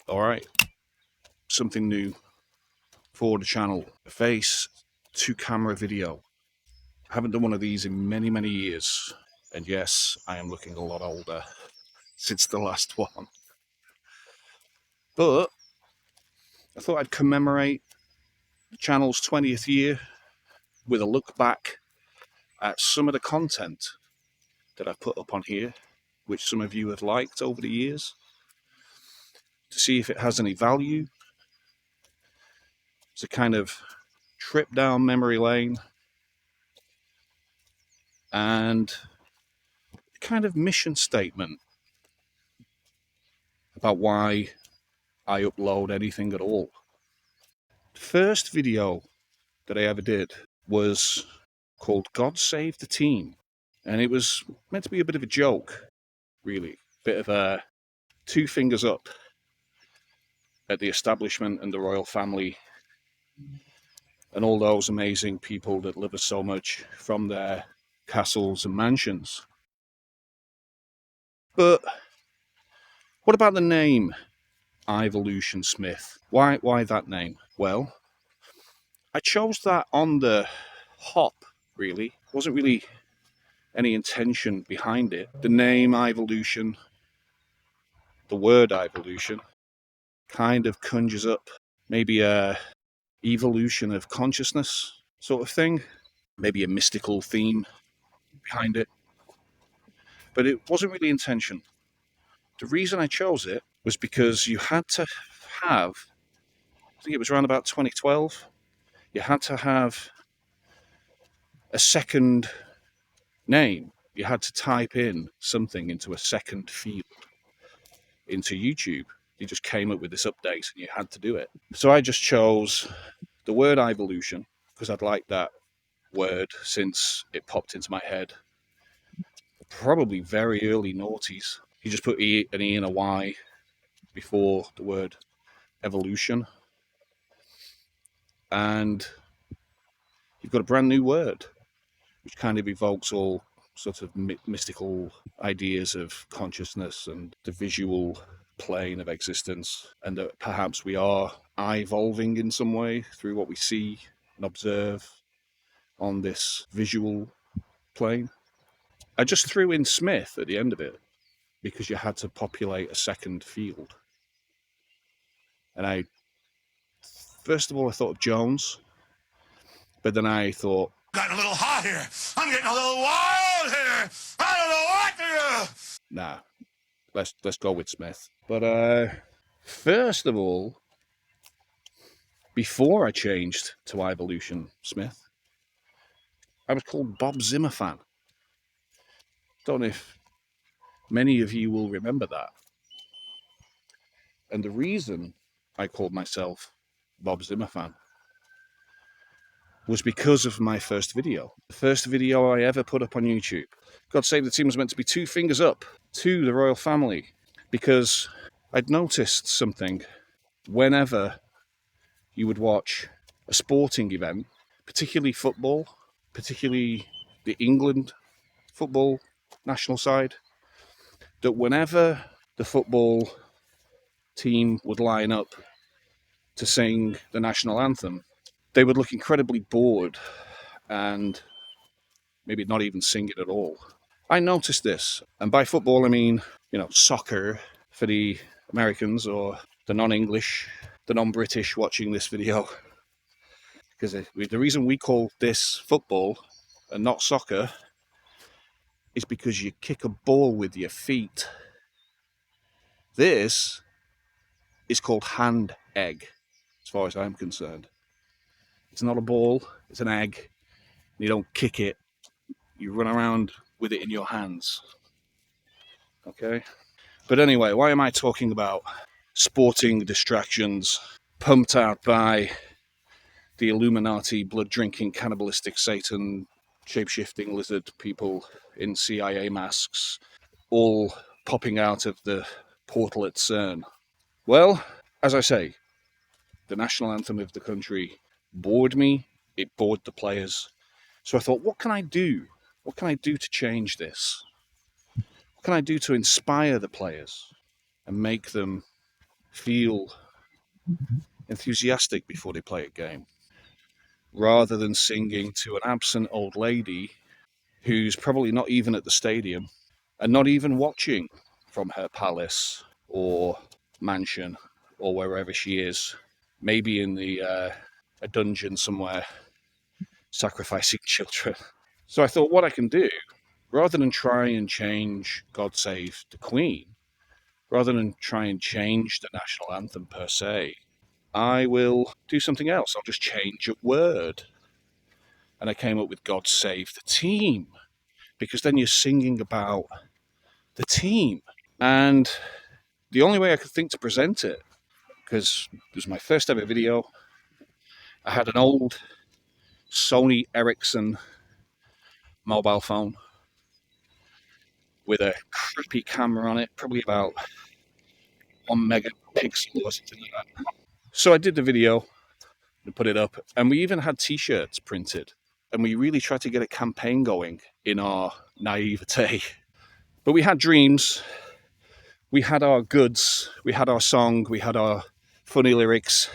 Alright, something new for the channel. A face to camera video. I haven't done one of these in many, many years. And yes, I am looking a lot older since the last one. But I thought I'd commemorate the channel's 20th year with a look back at some of the content that I've put up on here, which some of you have liked over the years, to see if it has any value. It's a kind of trip down memory lane and a kind of mission statement about why I upload anything at all. The first video that I ever did was called God Save the Team, and it was meant to be a bit of a joke, really. Bit of a two fingers up at the establishment and the royal family and all those amazing people that love us so much from their castles and mansions. But what about the name Evolution Smith? Why that name? Well, I chose that on the hop, really. Wasn't really any intention behind it. The name Evolution, the word evolution, kind of conjures up maybe a evolution of consciousness sort of thing, maybe a mystical theme behind it, but it wasn't really intention. The reason I chose it was because you had to have, I think it was around about 2012, you had to have a second name. You had to type in something into a second field into YouTube. You just came up with this update and you had to do it. So I just chose the word evolution because I'd liked that word since it popped into my head. Probably very early noughties. You just put an E and a Y before the word evolution, and you've got a brand new word, which kind of evokes all sorts of mystical ideas of consciousness and the visual plane of existence, and that perhaps we are evolving in some way through what we see and observe on this visual plane. I just threw in Smith at the end of it because you had to populate a second field. And I, first of all, I thought of Jones, but then I thought, Getting a little hot here. I'm getting a little wild here. I don't know what to do. nah, let's go with Smith. But first of all, before I changed to Evolution Smith, I was called Bob Zimmer fan. Don't know if many of you will remember that. And the reason I called myself Bob Zimmer fan was because of my first video. The first video I ever put up on YouTube. God Save the Team was meant to be two fingers up to the royal family, because I'd noticed something whenever you would watch a sporting event, particularly football, particularly the England football national side, that whenever the football team would line up to sing the national anthem, they would look incredibly bored and maybe not even sing it at all. I noticed this, and by football I mean, soccer for the Americans or the non-English, the non-British watching this video. Because the reason we call this football and not soccer is because you kick a ball with your feet. This is called hand egg, as far as I'm concerned. It's not a ball, it's an egg. You don't kick it, you run around with it in your hands. Okay? But anyway, why am I talking about sporting distractions pumped out by the Illuminati, blood-drinking, cannibalistic Satan, shape-shifting lizard people in CIA masks, all popping out of the portal at CERN? Well, as I say, the national anthem of the country bored me, it bored the players. So I thought, what can I do? What can I do to change this? What can I do to inspire the players and make them feel enthusiastic before they play a game, rather than singing to an absent old lady who's probably not even at the stadium and not even watching from her palace or mansion or wherever she is, maybe in a dungeon somewhere, sacrificing children. So I thought, what I can do, rather than try and change God Save the Queen, rather than try and change the national anthem per se, I will do something else. I'll just change a word. And I came up with God Save the Team, because then you're singing about the team. And the only way I could think to present it, because it was my first ever video, I had an old Sony Ericsson mobile phone with a crappy camera on it, probably about 1 megapixel or something like that. So I did the video and put it up, and we even had t-shirts printed, and we really tried to get a campaign going in our naivete. But we had dreams, we had our goods, we had our song, we had our funny lyrics,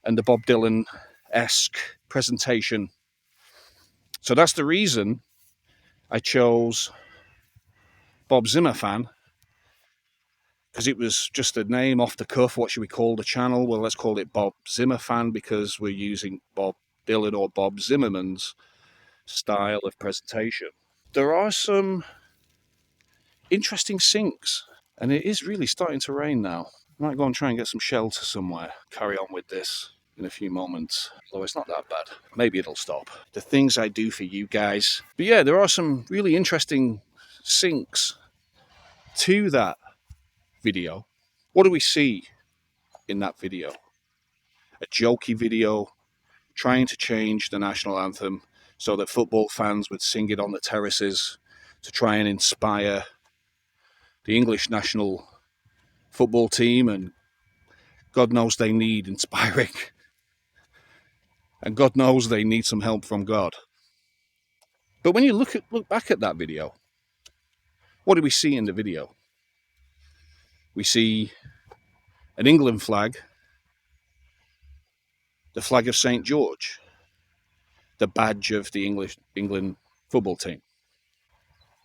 and the Bob Dylan-esque presentation. So that's the reason I chose Bob Zimmer Fan, because it was just a name off the cuff. What should we call the channel? Well, let's call it Bob Zimmer Fan, because we're using Bob Dylan or Bob Zimmerman's style of presentation. There are some interesting syncs, and it is really starting to rain now. I might go and try and get some shelter somewhere, carry on with this in a few moments, although it's not that bad. Maybe it'll stop. The things I do for you guys. But yeah, there are some really interesting syncs to that video. What do we see in that video? A jokey video trying to change the national anthem so that football fans would sing it on the terraces to try and inspire the English national football team, and God knows they need inspiring. And God knows they need some help from God. But when you look back at that video, what do we see in the video? We see an England flag, the flag of St. George, the badge of the England football team.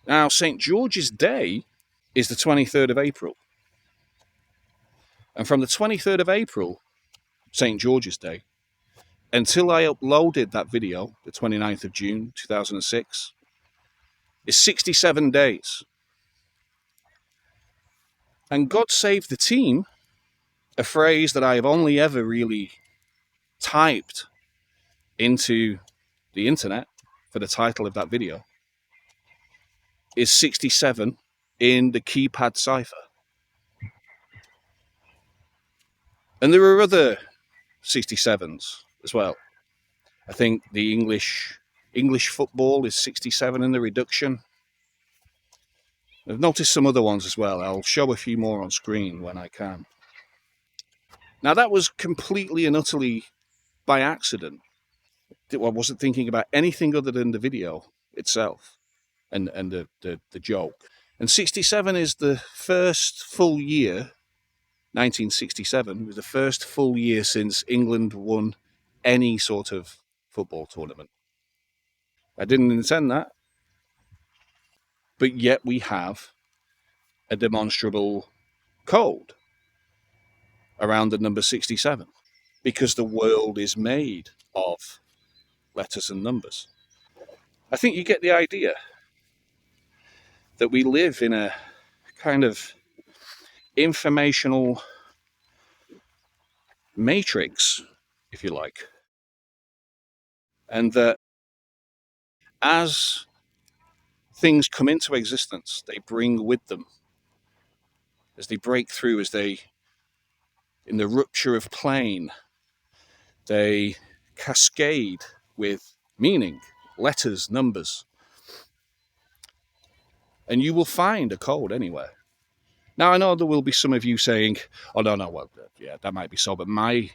Now, St. George's Day is the 23rd of April. And from the 23rd of April, St. George's Day, until I uploaded that video, the 29th of June 2006, is 67 days. And God Save the Team, a phrase that I have only ever really typed into the internet for the title of that video, is 67 in the keypad cipher. And there are other 67s as well. I think the English football is 67 in the reduction. I've noticed some other ones as well. I'll show a few more on screen when I can. Now, that was completely and utterly by accident. I wasn't thinking about anything other than the video itself and the joke. And 67 is the first full year, 1967, was the first full year since England won any sort of football tournament. I didn't intend that, but yet we have a demonstrable code around the number 67, because the world is made of letters and numbers. I think you get the idea that we live in a kind of informational matrix, if you like, and that as things come into existence, they bring with them, as they break through, as they, in the rupture of plane, they cascade with meaning, letters, numbers. And you will find a code anywhere. Now, I know there will be some of you saying, oh, no, well, yeah, that might be so, but my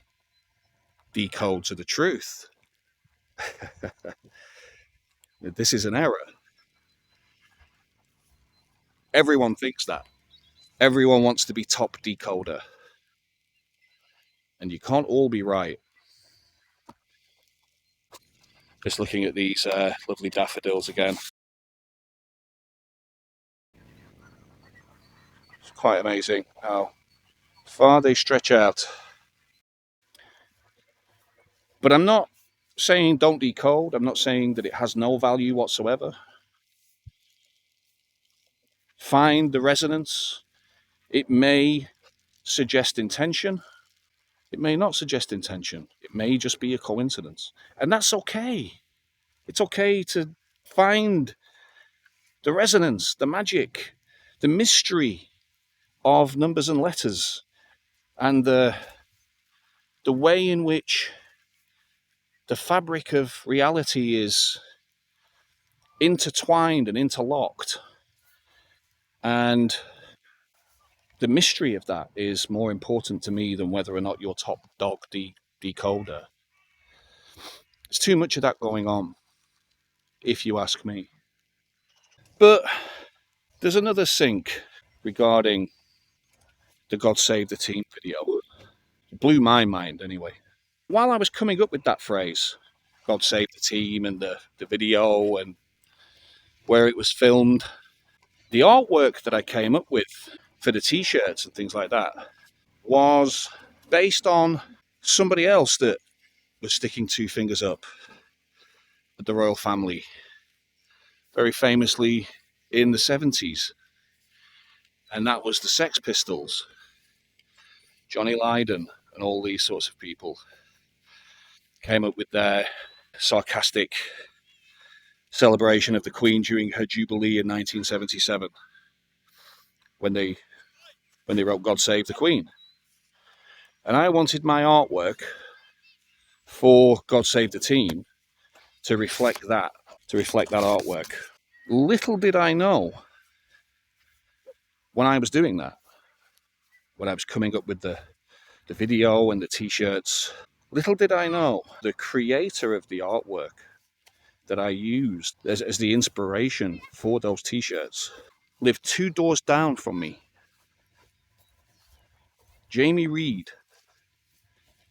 decodes are the truth. This is an error. Everyone thinks that. Everyone wants to be top decoder. and you can't all be right. Just looking at these lovely daffodils again. It's quite amazing how far they stretch out. But I'm not saying don't decode. I'm not saying that it has no value whatsoever. Find the resonance. It may suggest intention. It may not suggest intention. It may just be a coincidence. And that's okay. It's okay to find the resonance, the magic, the mystery of numbers and letters, and the way in which the fabric of reality is intertwined and interlocked. And the mystery of that is more important to me than whether or not you're top dog decoder. There's too much of that going on, if you ask me. But there's another sync regarding the God Save the Team video. It blew my mind anyway. While I was coming up with that phrase, God Save the Team, and the video and where it was filmed, the artwork that I came up with for the t-shirts and things like that was based on somebody else that was sticking two fingers up at the royal family, very famously in the 70s. And that was the Sex Pistols, Johnny Lydon, and all these sorts of people came up with their sarcastic celebration of the Queen during her Jubilee in 1977 when they wrote God Save the Queen. And I wanted my artwork for God Save the Team to reflect that artwork. Little did I know when I was doing that, when I was coming up with the video and the t-shirts, little did I know the creator of the artwork that I used as the inspiration for those t-shirts lived 2 doors down from me. Jamie Reed,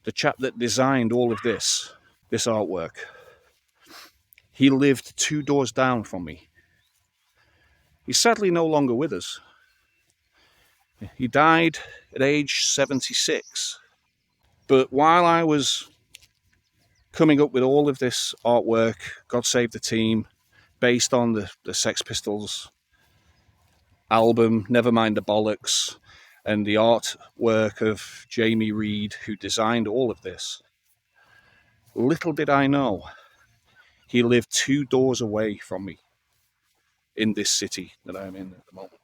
the chap that designed all of this artwork, he lived 2 doors down from me. He's sadly no longer with us. He died at age 76. But while I was coming up with all of this artwork, God Save the Team, based on the Sex Pistols album, Nevermind the Bollocks, and the artwork of Jamie Reed, who designed all of this, little did I know he lived 2 doors away from me in this city that I'm in at the moment.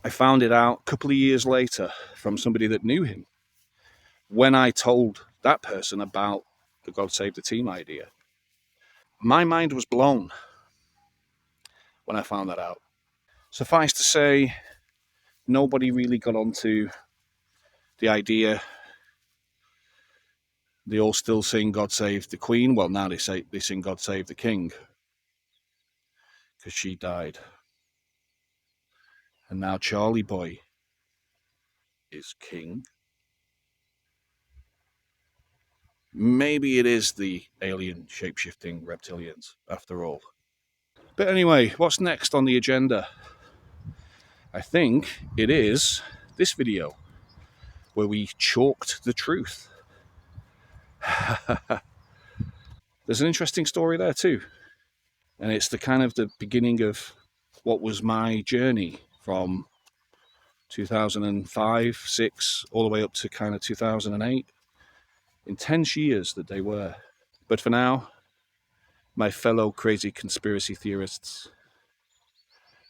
I found it out a couple of years later from somebody that knew him when I told that person about the God Save the Team idea. My mind was blown when I found that out. Suffice to say, nobody really got onto the idea. They all still sing God Save the Queen. Well, now they sing God Save the King, because she died. And now Charlie Boy is king. Maybe it is the alien shape-shifting reptilians after all. But anyway, what's next on the agenda? I think it is this video where we chalked the truth. There's an interesting story there too. And it's the kind of the beginning of what was my journey from 2005, 6, all the way up to kind of 2008. Intense years that they were. But for now, my fellow crazy conspiracy theorists,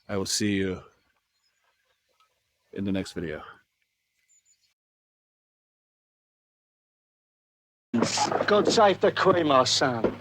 I will see you in the next video. God save the Queen, my son.